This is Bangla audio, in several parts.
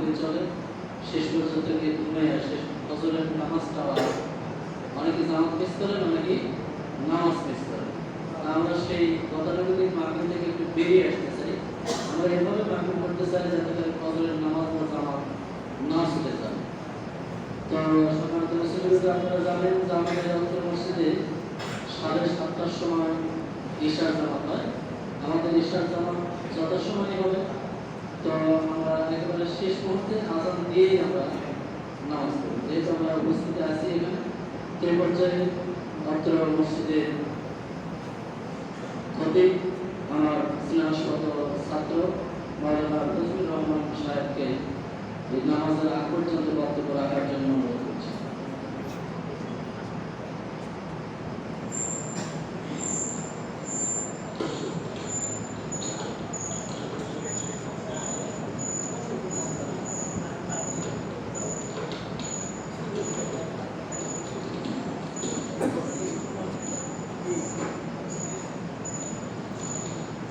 থেকে চলে শেষ পর্যন্ত গিয়ে ঘুমিয়ে আসে। ফজরের নামাজটা অনেকে জামাত মিস করেন, অনেকে নামাজ মিস করেন। আমরা সেই গতানুগতিক মার্কেট থেকে একটু বেরিয়ে আসতে চাই। আমরা এভাবে মার্কেট করতে চাই যাতে করে ফজরের নামাজ বা জামাত না ছুটে যায়। তো সকাল থেকে আপনারা জানেন যে আমাদের অন্তর মসজিদে 7:30টার সময় ঈশার জামাত হয়। আমাদের ঈশার জামাত যথাসময় হবে। তো আমরা একেবারে শেষ মুহূর্তে আজান দিয়েই আমরা নামাজ পড়ি। যেহেতু আমরা উপস্থিত আছি এখানে, তো এই পর্যায়ে অত্র মসজিদের খতিব আমার স্নেহশত ছাত্র মাওলানা তসমির রহমান সাহেবকে এই নামাজের আগ পর্যন্ত বক্তব্য রাখার জন্য অনুরোধ করছি।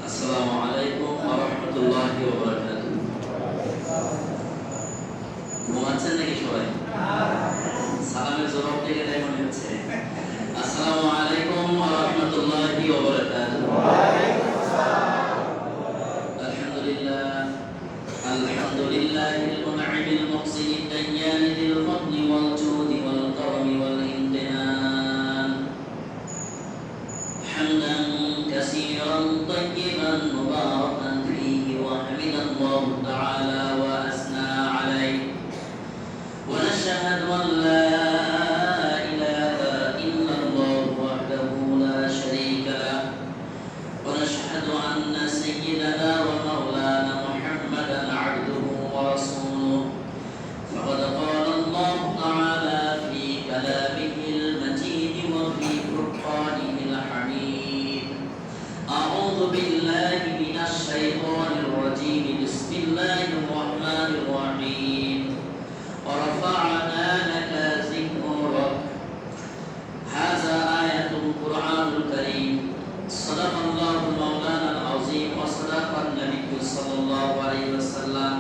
আসসালামু আলাইকুম ওয়া রাহমাতুল্লাহি ওয়া বারাকাতুহু। ঘুমাচ্ছেন নাকি সবাই? সালামের জবাব থেকে তাই মনে হচ্ছে। আসসালামু আলাইকুম ওয়া রাহমাতুল্লাহি ওয়া বারাকাতুহু। আলহামদুলিল্লাহ আলহামদুলিল্লাহিল মুনঈমিল মুহসিনিদ দাইয়ানি যিল ফাদলি ওয়াল জুদি ওয়াল কারমি ওয়াল ইমতিনান হামদান কাসীরান طيبا مباركا فيه وحمد الله تعالى وأثنى عليه ونشهد أن لا إله إلا الله وحده لا شريك له ونشهد أن سيدنا ومولانا محمدا عبده ورسوله فقد قال الله تعالى في كلامه المجيد وفي فرقانه الحميد أعوذ بالله من الشيطان الرجيم بسم الله الرحمن الرحيم ورفعنا لك ذكرك هذا آية القرآن الكريم صدق الله مولانا العظيم وصدق النبي صلى الله عليه وسلم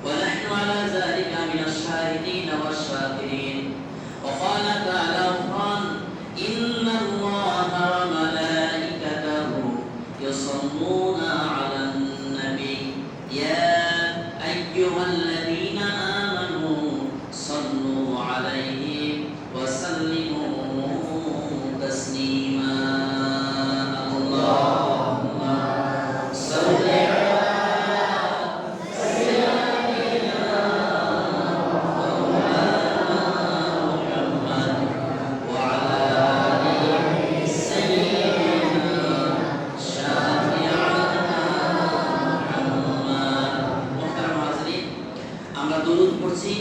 ونحن على ذلك من الشاهدين والشاكرين وقال تعالى إن الله وملائكته يصلون على النبي يا أيها الذين آمنوا صلوا عليه وسلموا تسليما اللهم صل على سيدنا محمد وعلى آل سيدنا شافعنا محمد محترم হাজরিন আমরা দরুদ পড়ছি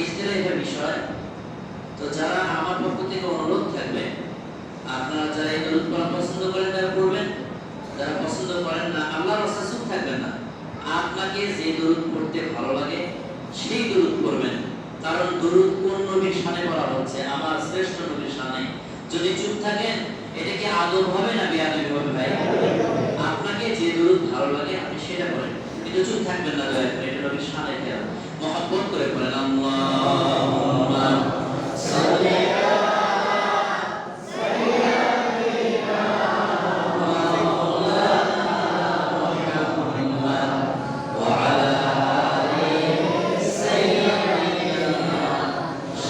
ইখতিলাফের বিষয় তো যারা আমার পক্ষ থেকে অনুরোধ থাকবে আপনারা যারা এই দরুদ পড়া পছন্দ করেন তারা পড়বেন, যারা পছন্দ করেন না আল্লাহর রাস্তায় চুপ থাকবেন না। আপনাকে যে দরুদ পড়তে ভালো লাগে সেই দরুদ পড়বেন, কারণ দরুদ কোন নবীর শানে পড়া হচ্ছে? আমার শ্রেষ্ঠ নবীর শানে। যদি চুপ থাকেন এটা কি আদব হবে না বেয়াদবি হবে? ভাই, আপনাকে যে দরুদ ভালো লাগে আপনি সেটা পড়েন, কিন্তু চুপ থাকবেন না। দয়া করে এটা নবীর শানে খেয়াল মহব্বত করে পড়েন। আল্লাহুম্মা সাল্লি আলা সাইয়্যিদিনা মাওলানা মুহাম্মদ ওয়া আলা আলি সাইয়্যিদিনা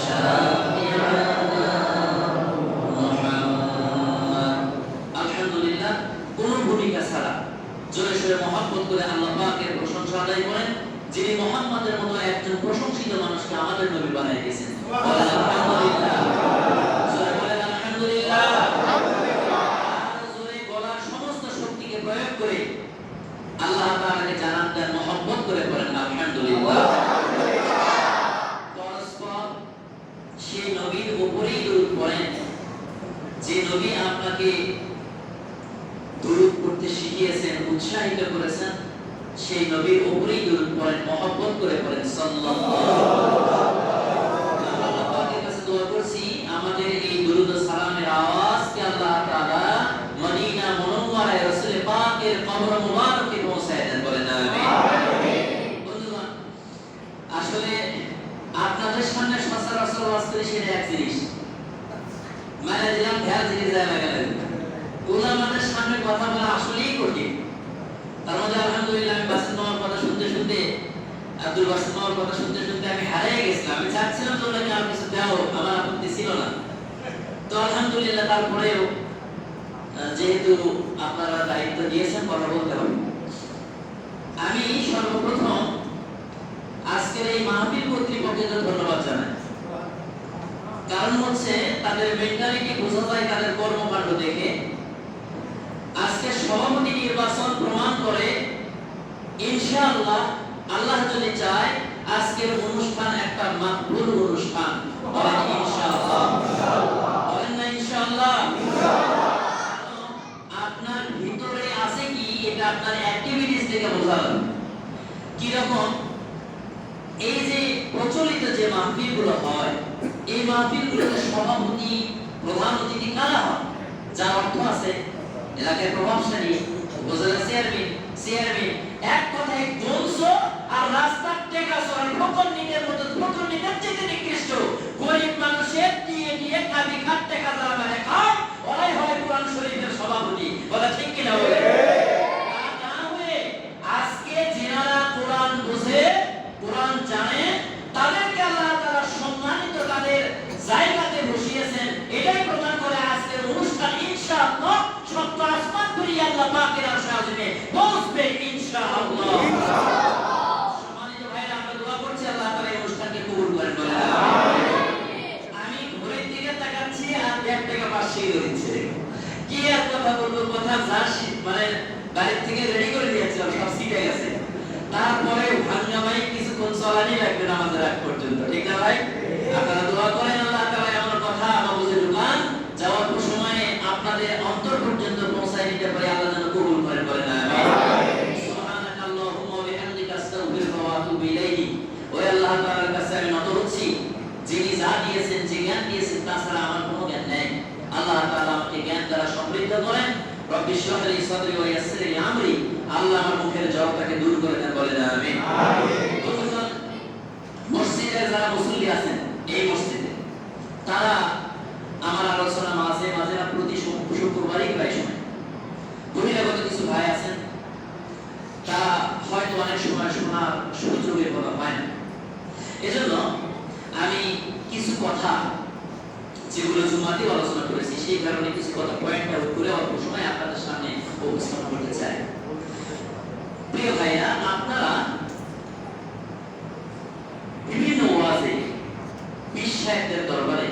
শাফি'ানা মুহাম্মদ। আলহামদুলিল্লাহ, কোনো ভূমিকা ছাড়া জোরে সোরে মহব্বত করে আল্লাহ পাকের প্রশংসা আদায় করেন, যিনি মুহাম্মাদের মতো একজন প্রশংসিত মানুষকে আমাদের নবী বানিয়ে দিয়েছেন। আলহামদুলিল্লাহ, জোরে বলেন আলহামদুলিল্লাহ। জোরে গলার সমস্ত শক্তিকে প্রয়োগ করে আল্লাহ তাআলাকে জানান দেন, মহব্বত করে পড়েন আলহামদুলিল্লাহ। পরস্পর সেই নবীর উপরেই দরুদ পড়েন যে নবী আপনাকে দরুদ পড়তে শিখিয়েছেন, উৎসাহিত করেছেন। সেই নবীর উপরেই দরুদ পড়েন, মহব্বত করে পড়েন সাল্লাল্লাহু আলাইহি ওয়াসাল্লাম। আমাদের এই দরুদ ও সালামের আওয়াজকে আল্লাহ তাআলা মদিনা মুনাওয়ারায় রাসূল পাকের কবর মুবারকে পৌঁছায় দেন, বলেন আমিন। বন্ধুগণ, আলহামদুলিল্লাহ আমি বাসের মামার কথা শুনতে শুনতে, আব্দুল বাসের মামার কথা শুনতে শুনতে আমি হারিয়ে গেছিলাম। আমি চাচ্ছিলাম যে ওনাকে আর কিছু দেওয়া হোক, আমার আপত্তি ছিল না। তো আলহামদুলিল্লাহ তারপরেও যেহেতু আপনারা দায়িত্ব দিয়েছেন কথা বলতে হবে। আমি সর্বপ্রথম আজকের এই মাহফিল কর্তৃপক্ষকে ধন্যবাদ জানাই। কারণ হচ্ছে তাদের মেন্টালিটি বোঝা যায় তাদের কর্মকাণ্ড দেখে। আজকে সভাপতি নির্বাচন প্রমাণ করে ইনশাআল্লাহ, আল্লাহ যদি চায় আজকের অনুষ্ঠান একটা মাকবুল অনুষ্ঠান। বলেন ইনশাআল্লাহ, বলেন না ইনশাআল্লাহ। আপনার ভিতরে আছে কি এটা আপনার অ্যাক্টিভিটিস থেকে বোঝা যাবে কি রকম। এই যে প্রচলিত যে মাহফিলগুলো হয়, এই মাহফিলগুলোতে সভাপতি প্রধান অতিথি কারা হয়? যার অর্থ আছে, এলাকায় প্রভাবশালী, উপজেলা চেয়ারম্যান, এক কথায় জনস আর রাস্তার টেকাসর ফকরনীদের মতো, ফকরনীদের চেয়ে নিকৃষ্ট গরিব মানুষের দিয়ে কাবি খাট টাকা যারা মানে খায়, ওরাই হয় কোরআন শরীফের সভাপতি। বলা ঠিক কি না? বলে না হয়ে আজকে যারা কোরআন বোঝে, কোরআন জানে, তাদেরকে আল্লাহ তাআলা সম্মানিত তাদের জায়গাতে বসিয়েছেন। এটাই প্রমাণ করে আজকের অনুষ্ঠান ইনশাআল্লাহ সত্য আসমান করি আল্লাহ পাকের আরশে আজিমে পৌঁছবে ইনশাআল্লাহ। সম্মানিত ভাইরা, আমরা দোয়া করছি আল্লাহ তাআলা এই অনুষ্ঠানকে কবুল করেন। বলেন আমিন। আমি ঘড়ির দিকে তাকাচ্ছি আর 1 টাকা পাশে দিচ্ছে। কি আর কথা বলবো, কথা যা মানে বাড়ি থেকে রেডি করে দিয়েছিলাম, সব সিটে গেছে। তারপরে ভাঙ্গামাই কিছুক্ষণ চলানি লাগবে নামাজের আগ পর্যন্ত, ঠিক না ভাই? আপনারা দোয়া করেন আল্লাহ তাআলা এমন কথা আমাদের ঢুকান যাওয়ার সময়ে আপনাদের অন্তর পর্যন্ত পৌঁছায় দিতে পারে, আল্লাহ যেন কবুল করেন। বলেন আমিন। সুবহানাকাল্লাহুম্মা ওয়া বিহামদিকা আস্তাগফিরুকা ওয়া আতুবু ইলাইহি। ওয়া আল্লাহ তাআলার কাছে আমি নত হচ্ছি, যিনি যা দিয়েছেন, যে জ্ঞান দিয়েছেন, তাছাড়া আমার কোনো জ্ঞান নেই। আল্লাহ তাআলা আমাকে জ্ঞান দ্বারা সমৃদ্ধ করেন। রব্বি ইশরাহ লি সাদরি ওয়া ইয়াসসির লি আমরি। আল্লাহ আমার মুখের জড়তাকে দূর করে দেন। বলেন আমিন। আমিন। মসজিদে যারা মুসল্লি আছেন, এই মসজিদে তারা আমার আলোচনা মাঝে মাঝে না প্রতি শুক্রবারই প্রায় সময় বহিরাগত কিছু ভাই আছেন, তারা হয়তো অনেক সময় শোনার সুযোগের কথা পায় না। এজন্য আমি কিছু কথা যেগুলো জুমাতে আলোচনা করেছি, সেই কারণে কিছু কথা পয়েন্ট আউট করে অল্প সময় আপনাদের সামনে উপস্থাপন করতে চাই। প্রিয় ভাইরা, আপনারা বিভিন্ন ওয়াজে পীর সাহেবদের দরবারে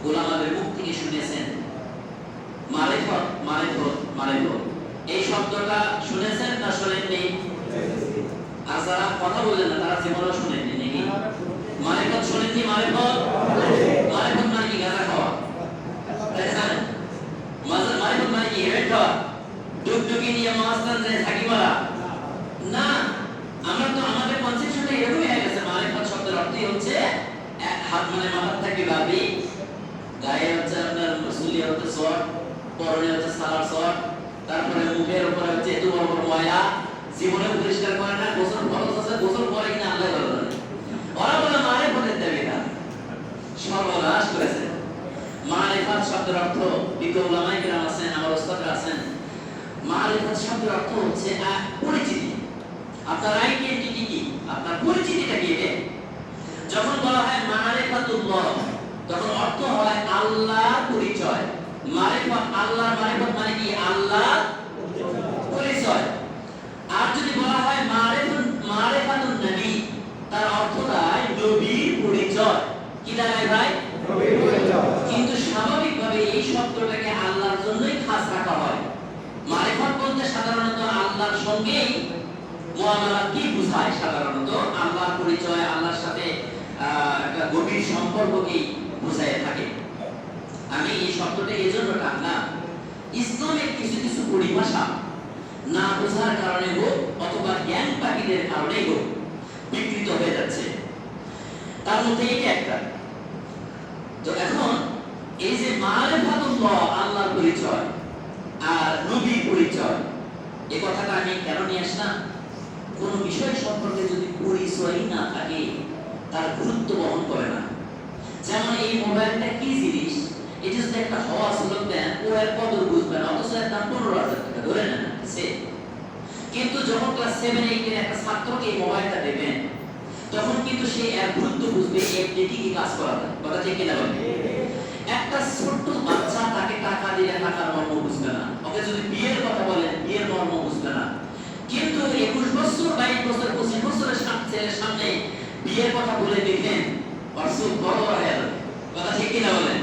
ওলামাদের মুখ থেকে শুনেছেন মারিফত, মারিফত, মারিফত। এই শব্দটা শুনেছেন না শোনেননি? আর যারা কথা বললেন না তারা জীবনেও শুনেননি নাকি? মারিফত শুনেননি? মারিফত, মারিফত মানে কি? গাঁজা খাওয়া। মারিফত মানে কি? হেভেন খাওয়া, ডুগডুগি নিয়ে মাস্তান যায় থাকি মারা না। আমরা তো আমাদের কনসেপশনটা এরকমই হয়ে গেছে। মারিফত শব্দের অর্থই হচ্ছে এক হাত মানে মাথার থাকি ভাবি, গায়ে হচ্ছে আপনার মুসলিয়া হচ্ছে শর্ট, পরনে হচ্ছে সালার শর্ট, তারপরে মুখের উপরে হচ্ছে এত বড় বড় ময়লা, জীবনে পরিষ্কার করে না, গোসল ফরজ আছে, গোসল করে কিনা আল্লাহ ভালো জানে। ওরা বলে মারিফতের দেবীরা সর্বনাশ করেছে। মারিফত শব্দের অর্থ বিজ্ঞ উলামায়ে কেরাম আছেন, আমার ওস্তাদরা আছেন, মারিফত শব্দের অর্থ হচ্ছে পরিচিতি। আপনার আইডেন্টিটি কি, আপনার পরিচিতিটা কি? যখন বলা হয় মারিফাতুল্লাহ, তখন অর্থ হয় আল্লাহর পরিচয়। মারিফত, আল্লাহর মারিফত মানে কি? আল্লাহর পরিচয়। আর যদি বলা হয় মারিফাতুন নবী, তার অর্থ দাঁড়ায় নবীর পরিচয়। কি দাঁড়ায় ভাই? নবীর পরিচয়। কিন্তু স্বাভাবিকভাবে এই শব্দটাকে আল্লাহর জন্যই খাস রাখা হয়। মারিফত বলতে সাধারণত আল্লাহর সঙ্গেই মুআমালা কি বোঝায়? সাধারণত আল্লাহর পরিচয়, আল্লাহর সাথে একটা গভীর সম্পর্ককেই বোঝায় থাকে। আমি এই শব্দটা এজন্য টানলাম, ইসলামের কিছু কিছু পরিভাষা না বোঝার কারণে হোক অথবা জ্ঞান বাকিদের কারণে হোক বিকৃত হয়ে যাচ্ছে। তার মধ্যে এটা একটা। তো এখন এই যে মারিফাতুল্লাহ, আল্লাহর পরিচয় আর নবীর পরিচয়, এই কথাটা আমি কেন নিয়ে আসলাম? কোন বিষয় সম্পর্কে যদি পরিচয় না থাকে তার গুরুত্ব বহন করে না। যেমন এই মোবাইলটা কি জিনিস, এটা যদি একটা হওয়া সুলভ দেন, ও এর কদর বুঝবে না, অথচ এর দাম 15,000 টাকা, ধরে নেন। কিন্তু যখন ক্লাস 7 8 এর একটা ছাত্রকে এই মোবাইলটা দেবেন তখন কিন্তু সে এর গুরুত্ব বুঝবে এতে কি কি কাজ করা যায়। কথা ঠিক কিনা বলেন? একটা ছোট্ট বাচ্চা তাকে টাকা দিলে টাকার মর্ম বুঝবে না, ওকে যদি বিয়ের কথা বলেন বিয়ের মর্ম বুঝবে না। কিন্তু 21 বছর 22 বছর 25 বছরের ছেলের সামনে বিয়ের কথা বলে দেখেন অসুখ বড় হয়ে যাবে। কথা ঠিক কিনা বলেন?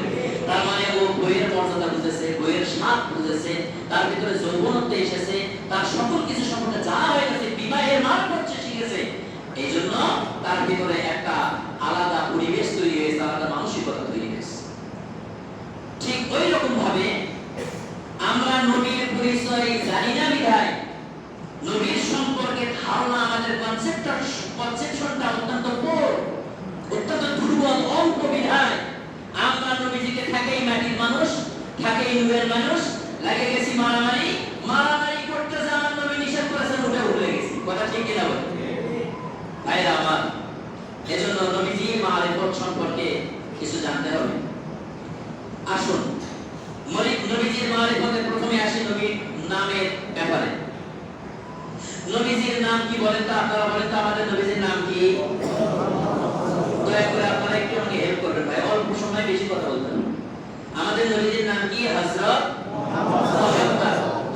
তার মানে ও বইয়ের মর্যাদা বুঝেছে, বইয়ের স্বাদ বুঝেছে, তার ভিতরে যৌবনত্ব এসেছে, তার সকল কিছু সম্পর্কে জানা হয়ে গেছে, বিবাহের মান করছে শিখেছে। এই জন্য তার ভিতরে একটা আলাদা পরিবেশ তৈরি হয়েছে, আলাদা মানসিকতা তৈরি হয়েছে। ঠিক ওই রকম ভাবে আমরা নবীর পরিচয় জানি না বিধায় নবীর সম্পর্কে ধারণা আমাদের কনসেপশনটা অত্যন্ত পোর, অত্যন্ত দুর্বল, অল্প বিধায় আমরা নবীজিকে থাকেই মাটির মানুষ, থাকেই নূরের মানুষ, লাগে গেছি মারামারি করতে যে আমার নবী নিষেধ করেছেন উঠে উঠে গেছি। কথা ঠিক কিনা বলেন ভাইরা আমার? এজন্য নবীজির মারিফত সম্পর্কে কিছু জানতে হবে। আসুন নবীজির মারিফতে প্রথমে আসি নবীর নামের ব্যাপারে। নবীজির নাম কি বলেন তো? আপনারা বলেন তো আমাদের নবীজির নাম কি? দয়া করে আপনারা একটু আমাকে হেল্প করবেন ভাই, অল্প সময় বেশি কথা বলবেন। আমাদের নবীজির নাম কি? হযরত মুহাম্মদ।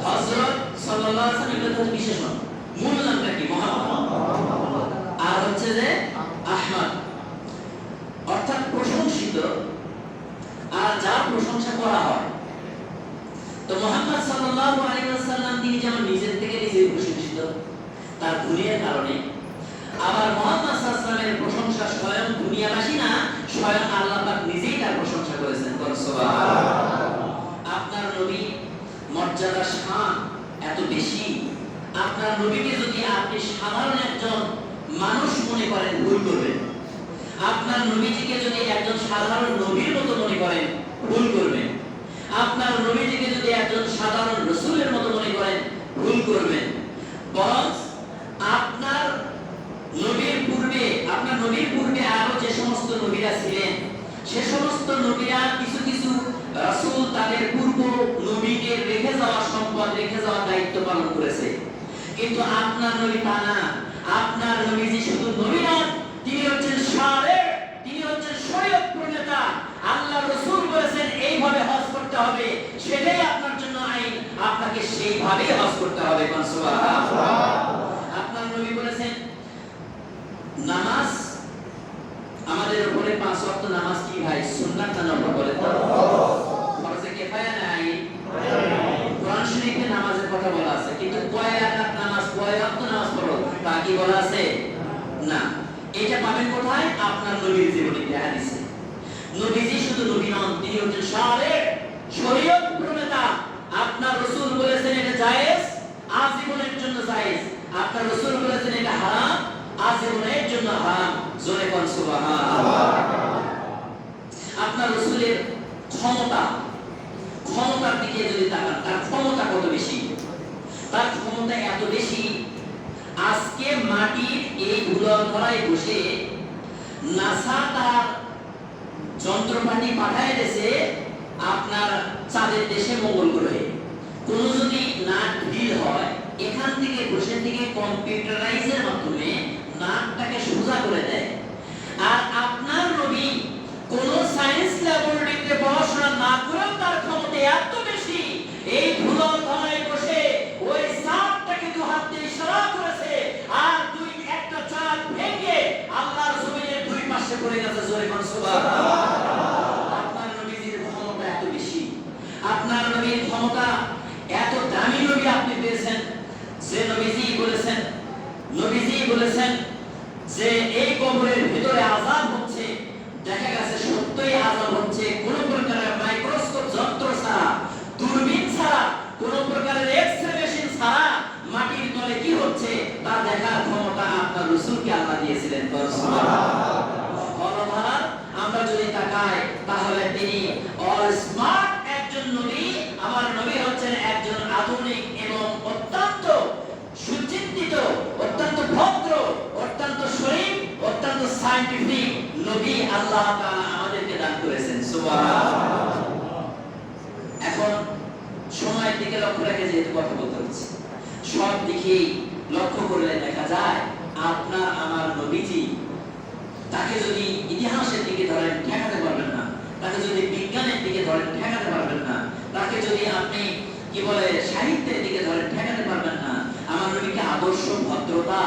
হযরত সাল্লাল্লাহু আলাইহি ওয়াসাল্লাম এটা বিশেষণ। মূল নামটা কি? মুহাম্মদ। আর হচ্ছে যে আহমদ, অর্থাৎ প্রশংসিত আর যার প্রশংসা করা হয়। তো মুহাম্মদ সাল্লাল্লাহু আলাইহি ওয়াসাল্লাম তিনি যেমন নিজের থেকে নিজে প্রশংসিত তার গুণের কারণে, আবার মুহাম্মদ সাল্লাল্লাহু আলাইহি ওয়াসাল্লামের প্রশংসা স্বয়ং দুনিয়াবাসী না, স্বয়ং আল্লাহ পাক নিজেই তার প্রশংসা করেছেন। সুবহানাল্লাহ। আপনার নবী মর্যাদা শান এত বেশি, আপনার নবীকে যদি আপনি সাধারণ একজন মানুষ মনে করেন ভুল করবেন। আপনার নবীজিকে যদি একজন সাধারণ নবীর মতো মনে করেন ভুল করবেন। আপনার নবীজিকে যদি একজন সাধারণ রাসূলের মতো মনে করেন ভুল করবেন। বরং আপনার নবীর পূর্বে আরো যে সমস্ত নবীরা ছিলেন সে সমস্ত নবীরা কিছু কিছু রাসূল তাদের পূর্ব নবীকে রেখে যাওয়া সম্পদ, রেখে যাওয়া দায়িত্ব পালন করেছে। কিন্তু আপনার নবী তা না। আপনার নবীজি শুধু নবী নন, তিনি হচ্ছেন শারে, তিনি হচ্ছেন শরীয়ত প্রণেতা। আল্লাহ রাসূল বলেছেন এইভাবে হজ করতে হবে, সেটাই আপনার জন্য আইন, আপনাকে সেইভাবেই হজ করতে হবে। সুবহানাল্লাহ। আপনার নবী বলেছেন নামাজ আমাদের উপরে 5 ওয়াক্ত নামাজ কি ভাই সুন্নাত না নফল? বলে তো ফরজে কিফায়া না আইন? কোরআন শরীফে নামাজের কথা বলা আছে, কিন্তু কয় রাকাত নামাজ, কয় ওয়াক্ত নামাজ পড়ো তা কি বলা আছে? না। এটা পাবেন কোথায়? আপনার নবীর জীবনী হাদিসে। নবীজি শুধু নবী নন, তিনি হচ্ছেন শারে, শরীয়ত প্রণেতা। আপনার রাসূল বলেছেন এটা জায়েজ, আজীবনের জন্য জায়েজ। আপনার রাসূল বলেছেন এটা হারাম, আজীবনের জন্য হারাম। জোরে কোন সুবহানাল্লাহ। আপনার রাসূলের ক্ষমতার দিকে যদি তাকান, তার ক্ষমতা কত বেশি! তার ক্ষমতা এত বেশি, আজকে মাটির এই ধুলোধরায় বসে নাসা তার যন্ত্রপাতি পাঠায় দিয়েছে আপনার চাঁদের দেশে মঙ্গল গ্রহে। কোন যদি নাট ঢিল হয়, এখান থেকে বসে থেকে কম্পিউটারাইজের মাধ্যমে নাটটাকে সোজা করে দেয়। আর আপনার নবী কোন সায়েন্স ল্যাবরেটরিতে পড়াশোনা না করেও তার ক্ষমতা এত বেশি, এই ধুলোধরায় বসে ওই চাঁদটাকে দু হাত দিয়ে ইশারা করেছে, আর একটা চাঁদ ভেঙে আল্লাহর জমিনের দুই পাশে পড়ে গেছে। জোরে কোন সুবহানাল্লাহ। আপনার নবীর ক্ষমতা এত বেশি, আপনার নবীর ক্ষমতা এত দামি নবী আপনি পেয়েছেন যে নবীজি বলেছেন যে এই কবরের ভিতরে আযাব হচ্ছে। দেখা গেছে সত্যই আযাব হচ্ছে, কোন প্রকারের মাইক্রোস্কোপ যন্ত্র ছাড়া, দূরবীন ছাড়া, কোন প্রকারের এক্স-রে মেশিন ছাড়া মাটির তলে কি হচ্ছে তা দেখার ক্ষমতা আপনার রাসূলকে আল্লাহ দিয়েছিলেন। সুবহানাল্লাহ। আমরা যদি তাকাই তাহলে তিনি অল স্মার্ট একজন নবী। আমার নবী হচ্ছেন একজন আধুনিক এবং অত্যন্ত সুচিন্তিত, অত্যন্ত ভদ্র, অত্যন্ত শরীফ, অত্যন্ত সায়েন্টিফিক নবী আল্লাহ তাআলা আমাদেরকে দান করেছেন। সুবহানাল্লাহ। এখন সময়ের দিকে লক্ষ্য রেখে যেহেতু কথা বলতে হচ্ছে, সব দিকে লক্ষ্য করলে দেখা যায় আপনার আমার নবীজি তাকে যদি ইতিহাসের দিকে ধরেন ঠেকাতে পারবেন না, তাকে যদি বিজ্ঞানের দিকে ধরেন ঠেকাতে পারবেন না, তাকে যদি আপনি কি বলে সাহিত্যের দিকে ধরেন ঠেকাতে পারবেন না। আমার নবীকে আদর্শ, ভদ্রতা,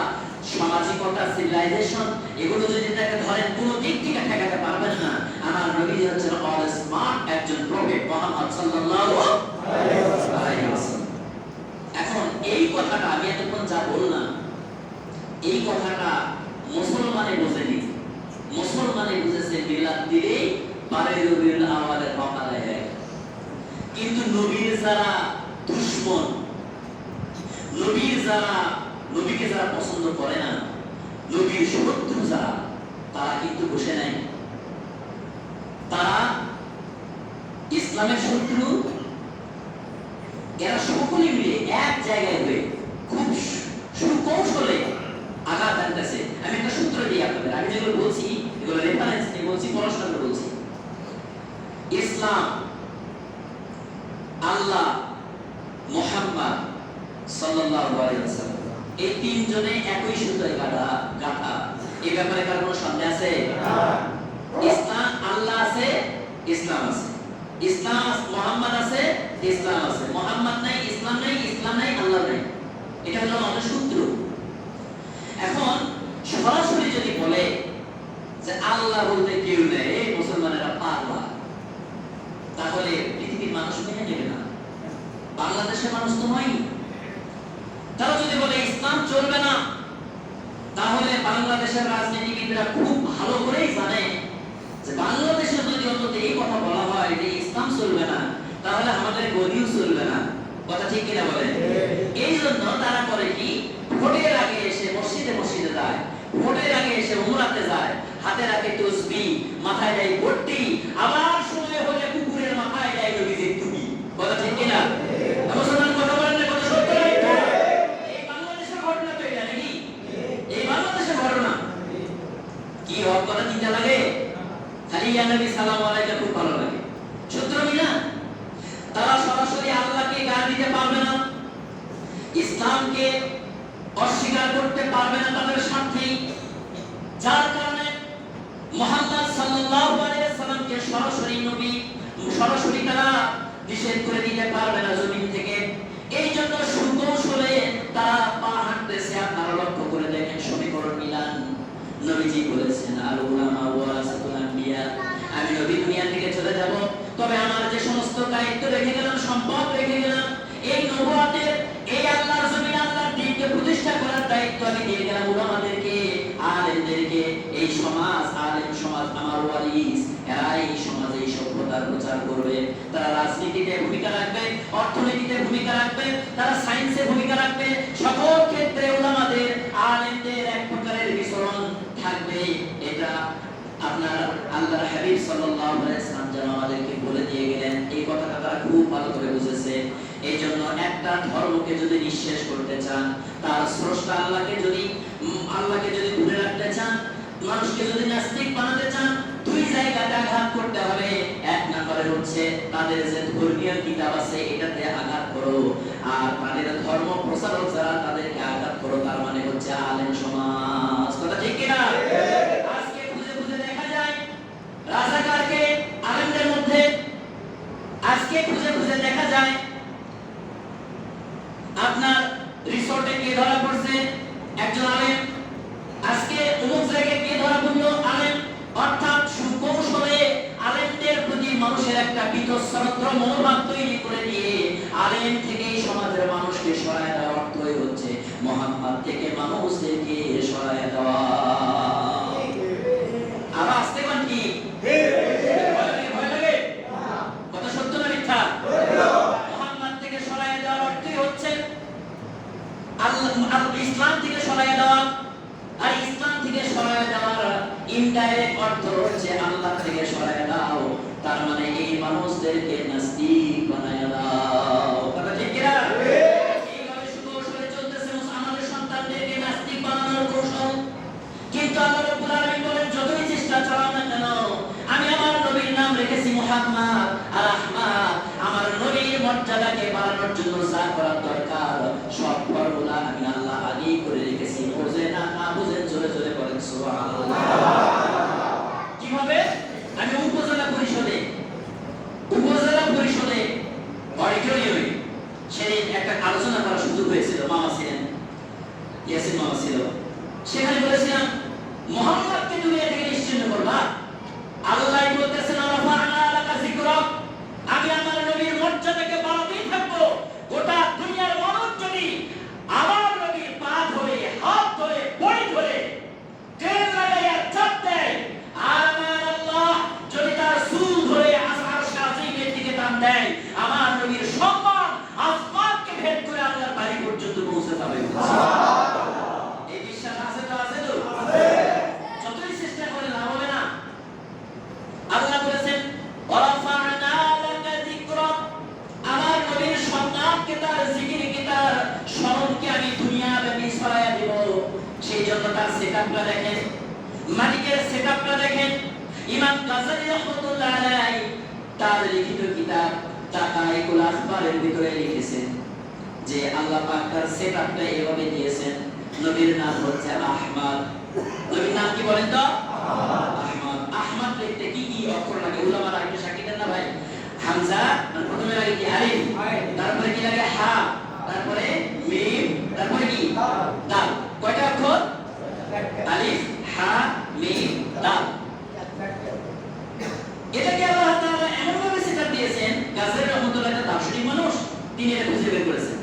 সামাজিকতা, সিভিলাইজেশন এগুলো যদি তাকে ধরেন কোনো দিক থেকে ঠেকাতে পারবেন না। আমার নবী হচ্ছেন অল স্মার্ট একজন প্রফেট মুহাম্মদ সাল্লাল্লাহু আলাইহি ওয়াসাল্লাম। এখন এই কথাটা আমি এতক্ষণ যা বললাম, এই কথাটা মুসলমানে বোঝেনি। মুসলমানে বুঝেছে মিলাদ দিলে বারে রবিউল আওয়ালের সকালে, কিন্তু নবীর যারা দুশমন, নবীকে যারা পছন্দ করে না, নবীর শত্রু যারা, তারা কিন্তু বসে নাই। তারা ইসলামের শত্রু, এরা সকলে মিলে এক জায়গায় হয়ে খুব সুকৌশলে আঘাত আনতেছে। আমি একটা সূত্র দিই আপনাদের, আমি যেগুলো বলছি এগুলো রেফারেন্স নিয়ে বলছি, পড়াশোনা করে বলছি। ইসলাম, আল্লাহ, মুহাম্মদ সাল্লাল্লাহু আলাইহি ওয়াসাল্লাম, এই তিনজনে একই সুতায় গাঁথা। এই ব্যাপারে কার কোনো সন্দেহ আছে? ইসলাম, আল্লাহ আছে, ইসলাম আছে। ইসলাম, মুহাম্মদ আছে, ইসলাম আছে। মুহাম্মদ নাই, ইসলাম নাই, ইসলাম নাই, আল্লাহ নাই। এটা হলো আমাদের সূত্র। এখন সরাসরি যদি বলে যে আল্লাহ বলতে কেউ নেই, এই মুসলমানেরা পাগলা, তাহলে পৃথিবীর মানুষ মেনে নেবে না, বাংলাদেশের মানুষ তো নয়। তারা যদি বলে ইসলাম চলবে না, তাহলে বাংলাদেশের রাজনীতিবিদরা খুব ভালো করেই জানে যে বাংলাদেশে যদি অন্তত এই কথা বলা হয় যে ইসলাম চলবে না, তাহলে আমাদের গদিও চলবে না। কথা ঠিক কিনা বলে? এই জন্য তারা করে কি, ভোটের আগে এসে মসজিদে মসজিদে যায়, ভোটের আগে এসে উমরাতে যায়, হাতে রাখে তসবিহ, মাথায় দেয় পট্টি, আবার সময় হলে কুকুরের মাথায় দেয় নবীজির টুপি। কথা ঠিক কিনা? মুসলমান কথা বলেন না, কথা সত্য নয়? এই বাংলাদেশের ঘটনা তো এটা নাকি? এই বাংলাদেশের ঘটনা কি হক কথা চিন্তা লাগে? খালি ইয়া নবী সাল্লাল্লাহু আলাইহি খুব ভালো লাগে, সত্য মিনা। তারা সরাসরি আল্লাহকে গালি দিতে পারবে না, ইসলামকে অস্বীকার করতে পারবে না তাদের স্বার্থেই। যার কারণে মুহাম্মদ সাল্লাল্লাহু আলাইহি ওয়াসাল্লামকে সরাসরি নবী, সরাসরি তারা নিষেধ করে দিতে পারবে না জমিন থেকে। এই জন্য সুকৌশলে তারা পা হাঁটতেছে। আপনারা লক্ষ্য করে দেখেন সমীকরণ মিলান। নবীজি বলেছেন আল উলামা ওয়ারাসাতুল আম্বিয়া, আমি নবী দুনিয়া থেকে চলে যাব, তবে আমার যে সমস্ত দায়িত্ব রেখে গেলাম, সম্পদ রেখে গেলাম, এই নবুয়তের, এই আল্লাহর জমিন, আল্লাহর দ্বীনকে প্রতিষ্ঠা করার দায়িত্ব আমি দিয়ে গেলাম উলামাদেরকে, আলেমদেরকে। এই সমাজ, আলেম সমাজ আমার ওয়ারিস, এরা এই সমাজে এই সভ্যতার প্রচার করবে। তারা রাজনীতিতে ভূমিকা রাখবে, অর্থনীতিতে ভূমিকা রাখবে, তারা সায়েন্সে ভূমিকা রাখবে। সকল ক্ষেত্রে উলামাদের, আলেমদের এক প্রকারের বিচরণ থাকবে। এটা আপনার আল্লাহর হাবিব সাল্লাল্লাহু আলাইহি ওয়াসাল্লাম যেন আমাদেরকে বলে দিয়ে গেলেন। এই কথাটা তারা খুব ভালো করে বুঝেছে। এই জন্য একটা ধর্মকে যদি নিঃশেষ করতে চান, তার স্রষ্টা আল্লাহকে যদি ধরে রাখতে চান, মানুষকে যদি নাস্তিক বানাতে চান, দুই জায়গাতে আঘাত করতে হবে। এক নম্বরে হচ্ছে তাদের যে ধর্মীয় কিতাব আছে এটাতে আঘাত করো, আর তাদের ধর্ম প্রচারক যারা তাদেরকে আঘাত করো। তার মানে হচ্ছে আলেম সমাজ। কথা ঠিক কিনা? আজকে খুঁজে খুঁজে দেখা যায় রাজাকারকে আলেমদের মধ্যে, আজকে খুঁজে খুঁজে দেখা যায় আপনার রিসোর্টে কে ধরা পড়ছে, একজন আলেম। আজকে অমুক জায়গায় কে ধরা পড়লো, আলেম। অর্থাৎ সুকৌশলে আলেমদের প্রতি মানুষের একটা বীতশ্রদ্ধ মনোভাব তৈরি করে দিয়ে আলেম থেকে সমাজের মানুষকে সরায় দেওয়ার অর্থই হচ্ছে মুহাম্মদ থেকে মানুষদেরকে সরায় দেওয়া। আর আসতে কোন কি ভয় লাগে? কথা সত্য না মিথ্যা? মুহাম্মদ থেকে সরায় দেওয়ার অর্থই হচ্ছে ইসলাম থেকে সরায় দেওয়া। আর ইসলাম থেকে সরায় দেওয়ার ইনডাইরেক্ট অর্থ হচ্ছে আল্লাহ থেকে সরায় দাও। তার মানে এই মানুষদেরকে নাস্তিক বানায় দাও। কথা ঠিক কিনা? এইভাবে সুকৌশলে চলতেছে আমাদের সন্তানদেরকে নাস্তিক বানানোর কৌশল। কিন্তু আল্লাহ রাব্বুল আলামিন বলেন যতই চেষ্টা চালাও না কেন, আমি আমার নবীর নাম রেখেছি মুহাম্মদ আর আহমদ। আমার নবীর মর্যাদাকে বাড়ানোর জন্য যা করার দরকার সব ফর্মুলা আমি আল্লাহ আগেই করে রেখেছি। বুঝে না বুঝেন জোরে জোরে বলেন সুবহানাল্লাহ। কিভাবে? আমি উপজেলা পরিষদে অডিটোরিয়ামে সেদিন একটা আলোচনা করার সুযোগ হয়েছিল। মামা ছিলেন, ইয়াসিন মামা ছিল। সেখানে বলেছিলাম মুহাম্মদকে দুনিয়া থেকে নিশ্চিহ্ন করবা। আল্লাহ বলতেছেন রাফা'না লাকা যিকরাক, আমি আমার নবীর মর্যাদাকে বাড়াতেই থাকবো। গোটা দুনিয়ার মানুষ যদি আমার নবীর পা ধরে, হাত ধরে, বড়ি ধরে ট্রেন লাগাইয়া চাপ দেয়, আর আমার আল্লাহ যদি তার চুল ধরে আরশ আজিমের দিকে টান দেয়, আমার নবীর সম্মান আসমানকে ভেদ করে আল্লাহর বাড়ি পর্যন্ত পৌঁছে যাবে। এই বিশ্বাস আছে তো? আছে তো? যতই চেষ্টা করে লাভ হবে না। আল্লাহ বলেছেন ওয়ারাফা'না লাকা যিকরাক, আমার নবীর সম্মানকে, তার জিকিরকে, তার স্মরণকে আমি দুনিয়াব্যাপী ছড়াইয়া দেব। সেই জন্য তার সেটআপটা দেখেন, মালিকের সেটআপটা দেখেন। ইমাম গাজ্জালী রাহমাতুল্লাহ আলাইহি তার লিখিত কিতাব তাকাইকুল আখবারের ভিতরে লিখেছেন যে আল্লাহ পাক তার সেটআপটা এভাবে দিয়েছেন। নবীর নাম হচ্ছে আহমদ। নবীর নাম কি বলেন তো? আহমদ। আহমদ লিখতে কি কি অক্ষর লাগে? উলামারা একটু সাক্ষী দেন না ভাই? হামজা, মানে প্রথমে লাগে কি আলিফ, তারপরে কি লাগে হা, তারপরে মিম, তারপরে কি দাল। কয়টা অক্ষর? আলিফ, হা, মিম, দাল। এটাকে আল্লাহ তাআলা এমন ভাবে সেটআপ দিয়েছেন, গাজ্জালী রাহমাতুল্লাহ একটা দার্শনিক মানুষ, তিনি এটা খুঁজে বের করেছেন।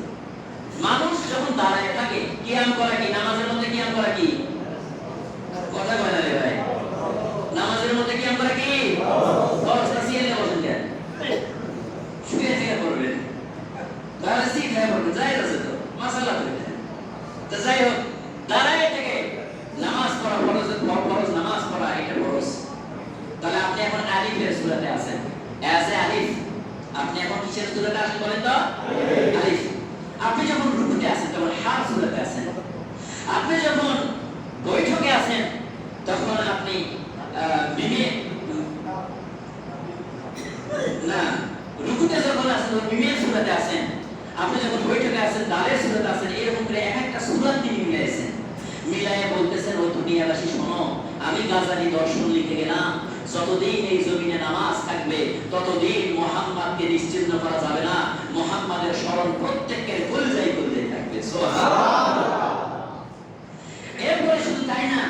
মানুষ যখন দাঁড়ায় থাকে, কিয়াম করা কি? নামাজের মধ্যে কিয়াম করা কি? কথা কয় না রে ভাই। নামাজের মধ্যে কিয়াম করা কি? ফরজ। সিয়ালে বলেন কেন? শুয়ে থেকে করবেন, তাহলে শিখায় করবেন, জায়েজ আছে তো, মাসালা তো এটা। তো যাই হোক, দাঁড়ায় থেকে নামাজ পড়া ফরজ, ফরজ নামাজ পড়া এটা ফরজ। তাহলে আপনি এখন আলিফের সূরাতে আছেন, এসে আলিফ। আপনি এখন কিসের সূরাতে আছেন বলেন তো? আলিফ। আপনি যখন রুকুতে আছেন তখন হা সূরাতে আছেন। আপনি যখন বৈঠকে আছেন তখন আপনি মিমে না, রুকুতে যখন আছেন তখন মিমের সূরাতে আছেন। আপনি যখন বৈঠকে আছেন দালের সূরাতে আছেন। এরকম করে এক একটা সূরা তিনি মিলাইছেন। মিলায়ে বলতেছেন ও দুনিয়াবাসী শোনো, আমি গাজ্জালী দর্শন লিখে গেলাম, যতদিন এই জমিনে নামাজ থাকবে ততদিন মুহাম্মদকে নিশ্চিহ্ন করা যাবে না। মুহাম্মাদের স্মরণ প্রত্যেকের কলিজায় কলিজায় থাকবে। সুবহানাল্লাহ। এরপরে শুধু তাই না,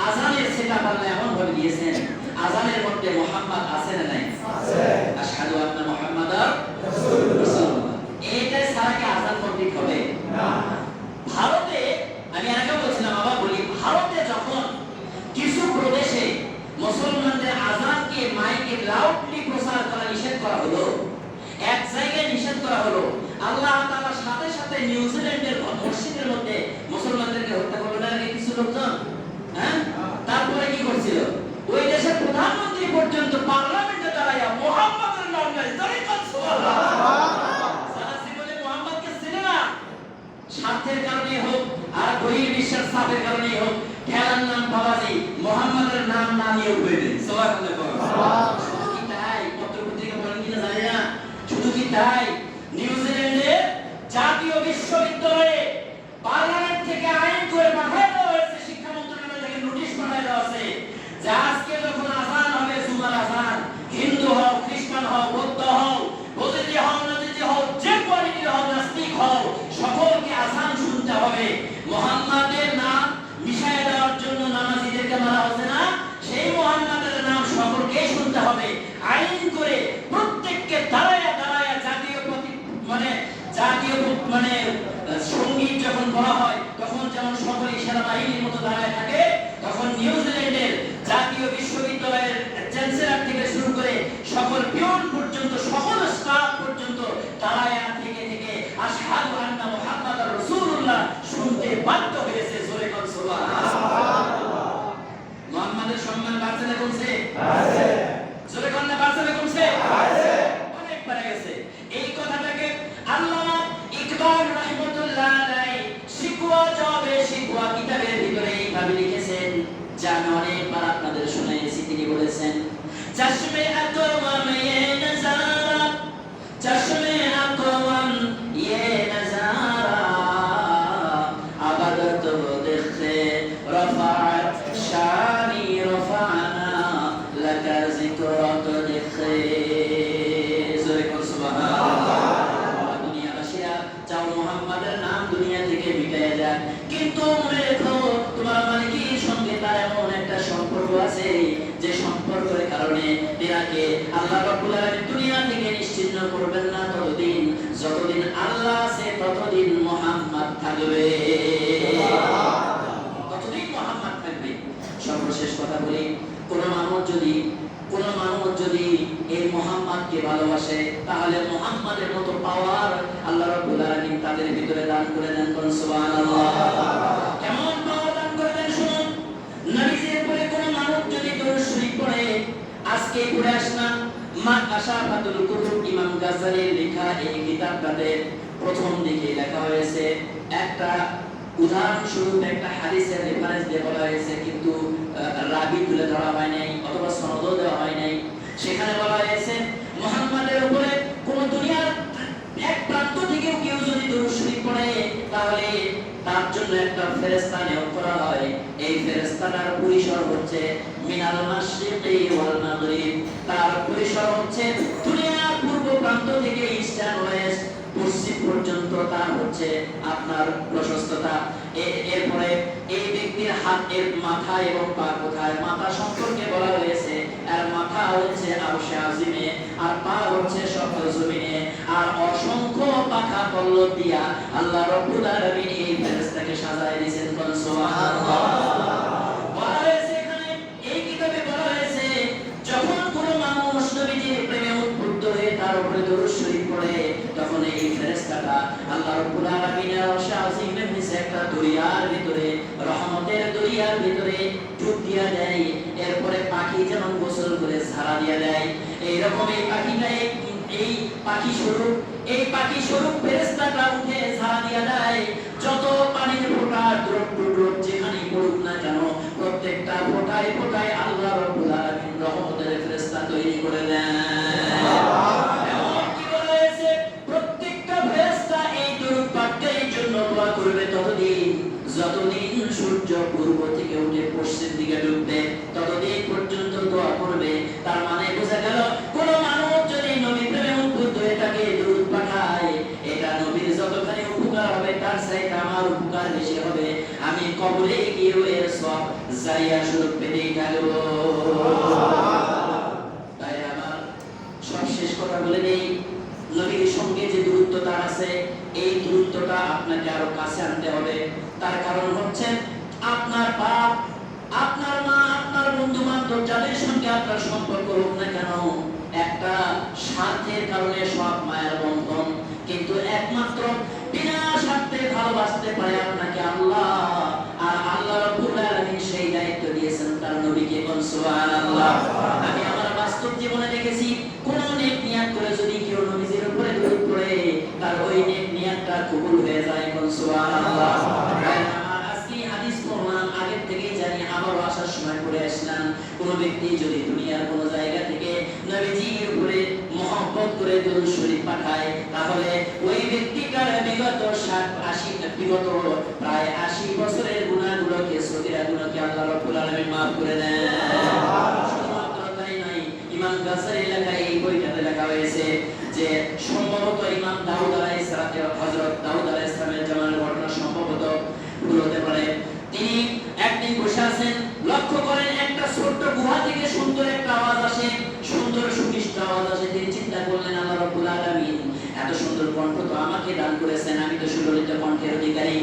আযানের সেটআপ আল্লাহ এমন ভাবে দিয়েছেন, আযানের মধ্যে মুহাম্মদ আছে না নাই? আছে। আশহাদু আন্না মুহাম্মাদার রাসূলুল্লাহ। এটা ছাড়া কি আযান কমপ্লিট হবে? না। ভারতে, আমি আগে বলছিলাম আবার বলি, ভারতে যখন কিছু প্রদেশে মুসলমানদের আযানকে মাইকে লাউডলি প্রচার করা নিষেধ করা হলো, এক জায়গায় নিষেধ করা হলো, আল্লাহ তাআলা সাথে সাথে নিউজিল্যান্ডের মসজিদের মধ্যে মুসলমানদেরকে হত্যা করলো না কিছু লোকজন? হ্যাঁ, তারপরে কি করছিল? ওই দেশের প্রধানমন্ত্রী পর্যন্ত পার্লামেন্টে দাঁড়ায়া মুহাম্মদের নাম নেয়। তরিকাত সুবহানাল্লাহ। সারা জীবনে মুহাম্মদকে চিনে না, স্বার্থের কারণে হোক আর বহির্বিশ্বের চাপের কারণে হোক, খেলার নাম বাবাজি, মুহাম্মদের নাম না নিয়ে উঠবে। সুবহানাল্লাহ। শুধু কি তাই? পত্রপত্রিকা পড়েন কিনা জানি না, শুধু কি তাই? নিউজিল্যান্ডের জাতীয় বিশ্ববিদ্যালয়ে পার্লামেন্ট থেকে আইন করে পাঠানো হয়েছে, শিক্ষা মন্ত্রণালয় থেকে নোটিশ পাঠানো আছে যে আজকে যখন আযান হবে, জুমার আযান, হিন্দু হও, খ্রিস্টান হও, বৌদ্ধ হও, বৌদ্ধি হও, নদীজি হও, যে কোয়ালিটির হও, নাস্তিক হও, সকলকে আযান শুনতে হবে। মুহাম্মাদের নাম মিশায় দেওয়ার জন্য নামাজীদেরকে মারা হচ্ছে না, সেই মুহাম্মাদের নাম সকলকে শুনতে হবে। আইন করে প্রত্যেককে দাঁড়ায়া দাঁড়ায়া জাতীয় সঙ্গীত যখন বলা হয় তখন যেমন সকলেই সেনাবাহিনীর মতো দাঁড়ায় থাকে, তখন নিউজিল্যান্ডের জাতীয় বিশ্ববিদ্যালয়ের চ্যান্সেলর থেকে শুরু করে সকল পিয়ন পর্যন্ত, সকল স্টাফ পর্যন্ত দাঁড়ায়া থেকে থেকে আশহাদু আন্না মুহাম্মাদার রাসূলুল্লাহ শুনতে বাধ্য হয়েছে। জোরে বল সুবহানাল্লাহ। মুহাম্মাদের সম্মান বাড়ছে না কমছে? বাড়ছে। জোরে বল না, বাড়ছে না কমছে? বাড়ছে। অনেক বেড়ে গেছে। এই কথাটাকে আল্লামা ইকবাল রাহমাতুল্লাহ আলাইহি শিকওয়া জবে শিকওয়া কিতাবের ভিতরে এইভাবে লিখেছেন, যা আমি অনেকবার আপনাদের শুনিয়েছি। তিনি বলেছেন, চশমে আকওয়াম ইয়ে নজারা, চশমে আকওয়াম ইয়ে নজারা, আল্লাহ রাব্বুল আলামিন দুনিয়া থেকে নিশ্চিহ্ন করবেন না ততদিন যতদিন আল্লাহ আছে ততদিন মুহাম্মদ থাকবে, ততদিন মুহাম্মদ থাকবে। সর্বশেষ কথা বলি, কোন মানুষ যদি এই মুহাম্মদকে ভালোবাসে তাহলে মুহাম্মাদের মতো পাওয়ার আল্লাহ রাব্বুল আলামিন তাদের ভিতরে দান করে দেন। সুবহানাল্লাহ। কেমন পাওয়ার দান করে দেন শুনুন। নবীজির উপরে কোন মানুষ যদি দরুদ শরীফ পড়ে, আজকে পড়ে আসলাম মাকাশাফাতুল কুতুব ইমাম গাজ্জালির লেখা এই কিতাবটাতে প্রথম দিকে লেখা হয়েছে একটা উদাহরণস্বরূপ একটা হাদিসের রেফারেন্স দিয়ে বলা হয়েছে, কিন্তু রাবি তুলে ধরা হয় নাই অথবা সনদও দেওয়া হয় নাই। সেখানে বলা হয়েছে মুহাম্মাদের উপরে কোন দুনিয়ার এক প্রান্ত থেকে কেউ যদি দরুদ শরীফ পড়ে তাহলে তার জন্য একটা ফেরেশতা নিয়োগ করা হয়। এই ফেরেশতাটার পরিসর হচ্ছে মিনাল মাশরিকি ওয়াল মাগরিব, তার পরিসর হচ্ছে দুনিয়ার পূর্ব প্রান্ত থেকে ইস্টার্ন ওয়েস্ট পশ্চিম পর্যন্ত তার হচ্ছে আপনার প্রশস্ততা। এরপরে এই ব্যক্তির হাতের মাথা এবং পা কোথায়, মাথা সম্পর্কে বলা হয়েছে আর মাথা হচ্ছে আরশে আজিমে আর পা হচ্ছে সফল জমিনে, আর অসংখ্য পাখা পল্লব দিয়া আল্লাহ রাব্বুল আলামিন এই ফেরেশতাকে সাজায় দিয়েছেন। সুবহানাল্লাহ। বলা হয়েছে এখানে এই কিতাবে বলা হয়েছে যখন কোন মানুষ নবীজির প্রেমে উদ্বুদ্ধ হয়ে তার উপরে দরুদ শরীফ পড়ে তখন এই ফেরেশতাটা আল্লাহ রাব্বুল আলামিনের আরশে আজিমের নিচে একটা দরিয়ার ভিতরে, রহমতের দরিয়ার ভিতরে ডুব দিয়া দেয়। এরপরে পাখি যেমন গোসল করে ঝাড়া দিয়া দেয়, এইরকম এই পাখিটা এই পাখি স্বরূপ ফেরেশতাটা উঠে ঝাড়া দিয়া দেয়। যত পানির ফোঁটা ড্রপ ড্রপ যেখানে পড়ুক না কেন প্রত্যেকটা ফোঁটায় ফোঁটায় আল্লাহ রাব্বুল আলামিন রহমতের ফেরেশতা তৈরি করে দেন। যতদিন সূর্য পূর্ব থেকে উঠে পশ্চিম দিকে ডুববে ততদিন পর্যন্ত দোয়া করবে। তার মানে বোঝা গেল কোন মানুষ যদি নবী প্রেমে উদ্বুদ্ধ হয়ে থাকে দরুদ পাঠায়, এটা নবীর যতখানি উপকার হবে তার চাইতে আমার উপকার বেশি হবে। আমি কবরে গিয়েও এর সব জারিয়া স্বরূপ পেতেই থাকব। তাই আমার সবশেষ কথা বলে নেই, নবীর সঙ্গে যে দূরত্বটা আছে এই দূরত্বটা আপনাকে আরো কাছে আনতে হবে। তার কারণ হচ্ছে আপনার বাপ, আপনার মা, আপনার বন্ধু বান্ধব যাদের সঙ্গে আপনার সম্পর্ক হোক না কেন একটা স্বার্থের কারণে সব মায়ের বন্ধন, কিন্তু একমাত্র বিনা স্বার্থে ভালোবাসতে পারে আপনাকে আল্লাহ। আর আল্লাহ রাব্বুল আলামিন সেই দায়িত্ব দিয়েছেন তার নবীকে। সুবহানাল্লাহ। আমি আমার বাস্তব জীবনে দেখেছি কোন নেক নিয়াত করে যদি কেউ নবীজির উপরে দরুদ পড়ে তার ওই নেক নিয়াতটা কবুল হয়ে যায়। সুবহানাল্লাহ। আজকে হাদিস পড়লাম, আগের থেকেই জানি, আবার আসার সময় পড়ে আসলাম। কোন ব্যক্তি যদি দুনিয়ার কোন জায়গা থেকে নবীজির উপরে মহব্বত করে দরুদ শরীফ পাঠায় তাহলে ওই ব্যক্তিটার বিগত প্রায় 80 বছরের গুনাহগুলোকে, সগীরা গুনাহকে আল্লাহ রাব্বুল আলামিন maaf করে দেন। শুধুমাত্র তাই নয়, ইমাম গাজ্জালি লেখা এই বইটাতে লেখা হয়েছে যে সম্ভবত ইমাম দাউদ আলাইহিস সালাম, হযরত দাউদ আলাইহিস সালামের জামানের ঘটনা সম্ভবত ভুল হতে পারে। তিনি একদিন বসে আছেন, লক্ষ্য করেন একটা ছোট্ট গুহা থেকে সুন্দর একটা আওয়াজ আসে, সুন্দর সুমিষ্ট আওয়াজ আসে। তিনি চিন্তা করলেন আল্লাহ রাব্বুল আলামিন এত সুন্দর কণ্ঠ তো আমাকে দান করেছেন, আমি তো সুললিত কণ্ঠের অধিকারী,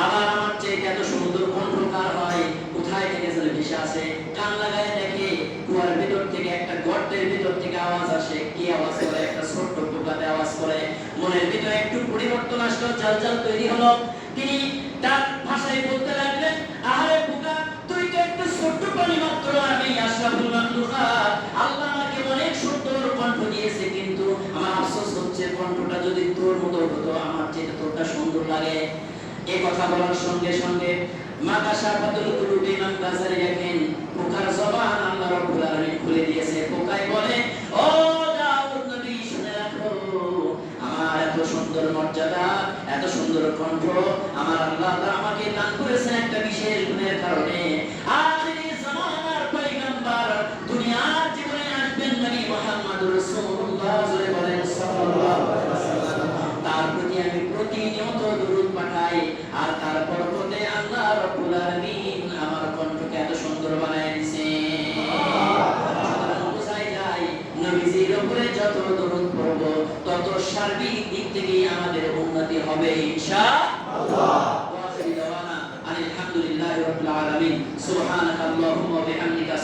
আবার আমার চেয়ে এত সুন্দর কণ্ঠ কার হয়, কোথায় থেকে যেন ভেসে আসে। কান লাগায় দেখে কুয়ার ভিতর থেকে, একটা গর্তের ভিতর থেকে আওয়াজ আসে। কি আওয়াজ করে? একটা ছোট্ট পোকাতে আওয়াজ করে। মনের ভিতরে একটু পরিবর্তন আসলো, জালজাল তৈরি হলো। তিনি তার ভাষায় বলতে লাগলেন, আরে পোকা, তুই তো একটা ছোট্ট প্রাণী মাত্র, আমি আশরাফুল মাখলুকাত, আল্লাহ আমাকে অনেক সুন্দর কণ্ঠ দিয়েছে, কিন্তু আমার আফসোস হচ্ছে কণ্ঠটা যদি তোর মতো হতো আমার চেয়ে তোরটা সুন্দর লাগে। এই কথা বলার সঙ্গে সঙ্গে মাকাশাফাতুল কুতুব ইমাম গাজ্জালি দেখেন পোকার জবান আল্লাহ রাব্বুল আলামিন খুলে দিয়েছে। পোকায় বলে, ও দাউদ নবী, শুনে রাখো, আমার এত সুন্দর মর্যাদা, এত সুন্দর কণ্ঠ আমার আল্লাহ তাআলা আমাকে দান করেছেন একটা বিশেষ গুণের কারণে। আখিরি জামানার পয়গম্বর দুনিয়ার জীবনে আসবেন নবী মুহাম্মদুর রাসূলুল্লাহ সাল্লাল্লাহু আলাইহি ওয়াসাল্লাম, তার প্রতি আমি প্রতিনিয়ত দরুদ পাঠাই। আর তারপর হতে আল্লাহ রাব্বুল আলামিন আমার কণ্ঠকে এত সুন্দর বানায় দিয়েছেন। সুতরাং বোঝাই যায় নবী নবীজির উপরে যত দরুদ পড়ব তত সার্বিক দিক থেকে আমাদের উন্নতি হবে ইনশাআল্লাহ। ওয়া আখিরু দাওয়ানা আলহামদুলিল্লাহি রাব্বিল আলামিন সুবহানাকাল্লাহুম্মা ওয়া বিহামদিকা